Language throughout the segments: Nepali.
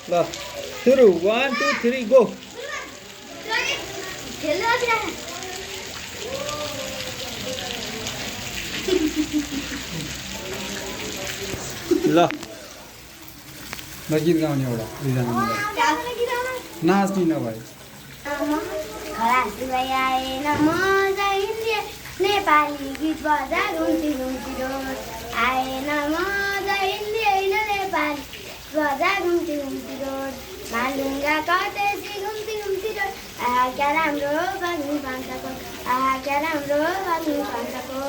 ल सुरु 1 2 3 गो ल म गीत गाउने एउटा दुईजना मिलेर नाच्ने नभए नेपाली गीत बजा घुम्ती घुम्ती रोड आएन मजा हिन्दी होइन नेपाली बजा घुम्ती घुम्ती रोड मालुङ्गा कटेसी घुम्ती घुम्ती रोड आहा क्या राम्रो बाग्नु पान्छको आहा क्या राम्रो बाग्नु पान्छको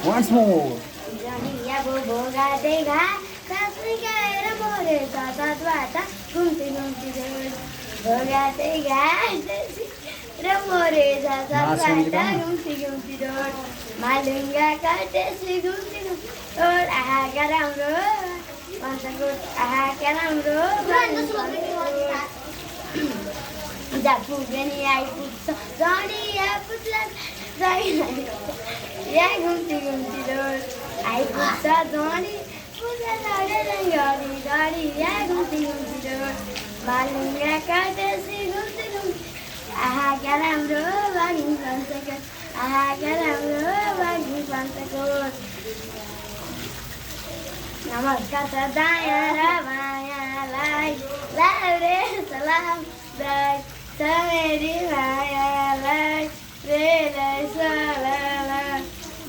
once more जनिया भोगा देखा सासनी गाएर मरेछ सतबाट घुम्ती घुम्ती रोड भोगा देखा र मरेछ सतबाट घुम्ती घुम्ती रोड मालुङ्गा कटेसी घुम्ती घुम्ती रोड आहा क्या राम्रो पान्छको आहा क्या राम्रो जहाँ पुग्यो नि आइपुग्छ जडिया पुग्ला या घुम्ती घुम्ती रोड आइपुग्छ जडी पुग्ला गरी गरी या घुम्ती घुम्ती रोड मालुङ्गा काटेसी घुम्ती घुम्ती आहा क्या राम्रो बाग्नु पान्छको आहा क्या राम्रो बाग्नु पान्छको नमस्कार छ दायाँ र मायालाई लाउरे सलाम छ मेरी मायालाई रेलै सलाम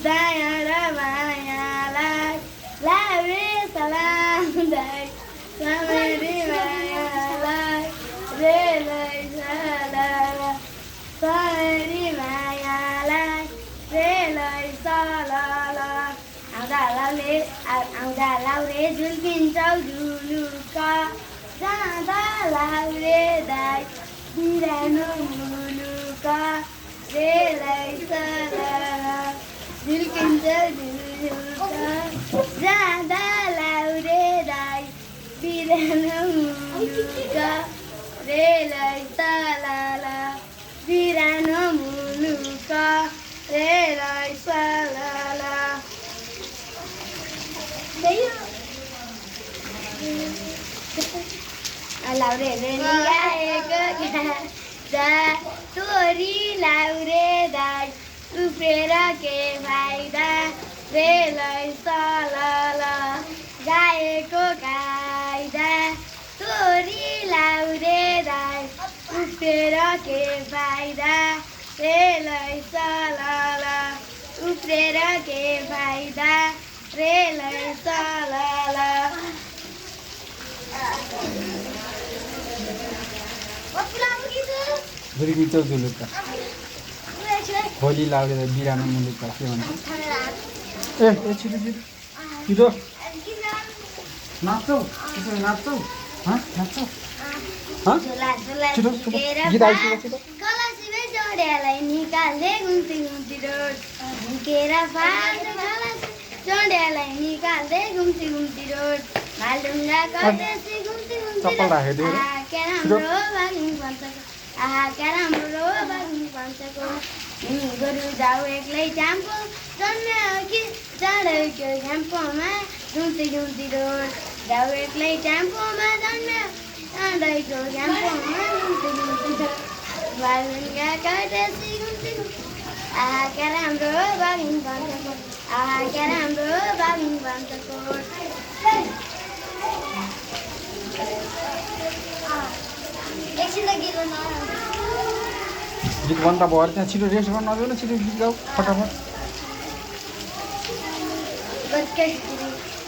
दायाँ र मायालाई लाउरे सलाम छ मेरी मायालाई रेलै सलाम छ मेरी मायालाई रेलै सलाम आउँदा लाउरे झुल्किन्छौ झुलुका जाँदा लाउरे दाइ बिरानो मुलुका रेलै सलाम झुल्किन्छौ झुलुका जाँदा लाउरे दाइ बिरानो मुलुका रेलै सलाम बिरानो मुलुका रेलै सलाम लाउरेले निगाएको गाजा तोरी लाउरे दाइ उफ्रेर के फाइदा रेलै सलाल गाएको कायदा तोरी लाउरे दाइ उफ्रेर के फाइदा रेलै सलाल उफ्रेर के फाइदा रेलै सलाल झुल्किन्छौ झुलुक्का होली लाउरे बिरानो मुलुक्का के भन्छ ए छिटो छिटो छिटो नाच्छौ त्यसो नाच्छौ नाच्छौ छिटो छिटो गीत आइसक्यो छिटो कलसीमै जोड्यालाई निकाल्दै घुम्ती घुम्ती रोड झुकेर फाल्दै जोड्यालाई निकाल्दै घुम्ती घुम्ती रोड मालुङ्गा कटेसी घुम्ती घुम्ती रोड आहा क्या राम्रो बाग्नु पान्छको आहा क्या राम्रो बाग्नु पान्छको गोरु जाऊ एक्लै झ्याम्पो जन्म्यो कि जाडोको झ्याम्पोमा घुम्ती घुम्ती रोड जाऊ एक्लै झ्याम्पोमा जन्म्यो जाडोको झ्याम्पोमा घुम्ती घुम्ती रोड मालुङ्गा कटेसी घुम्ती घुम्ती आहा क्या राम्रो बाग्नु पान्छको आहा क्या राम्रो बाग्नु पान्छको गीत बन्द भयो त्यहाँ छिटो रेस्ट गर्न नजाऊ न छिटो गीत गाऊ फटाफट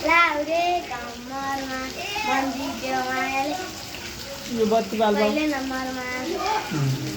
लाउरे कम्मरमा बन्दी त्यो मायाले यो बत्ती बाल पहिले नम्बरमा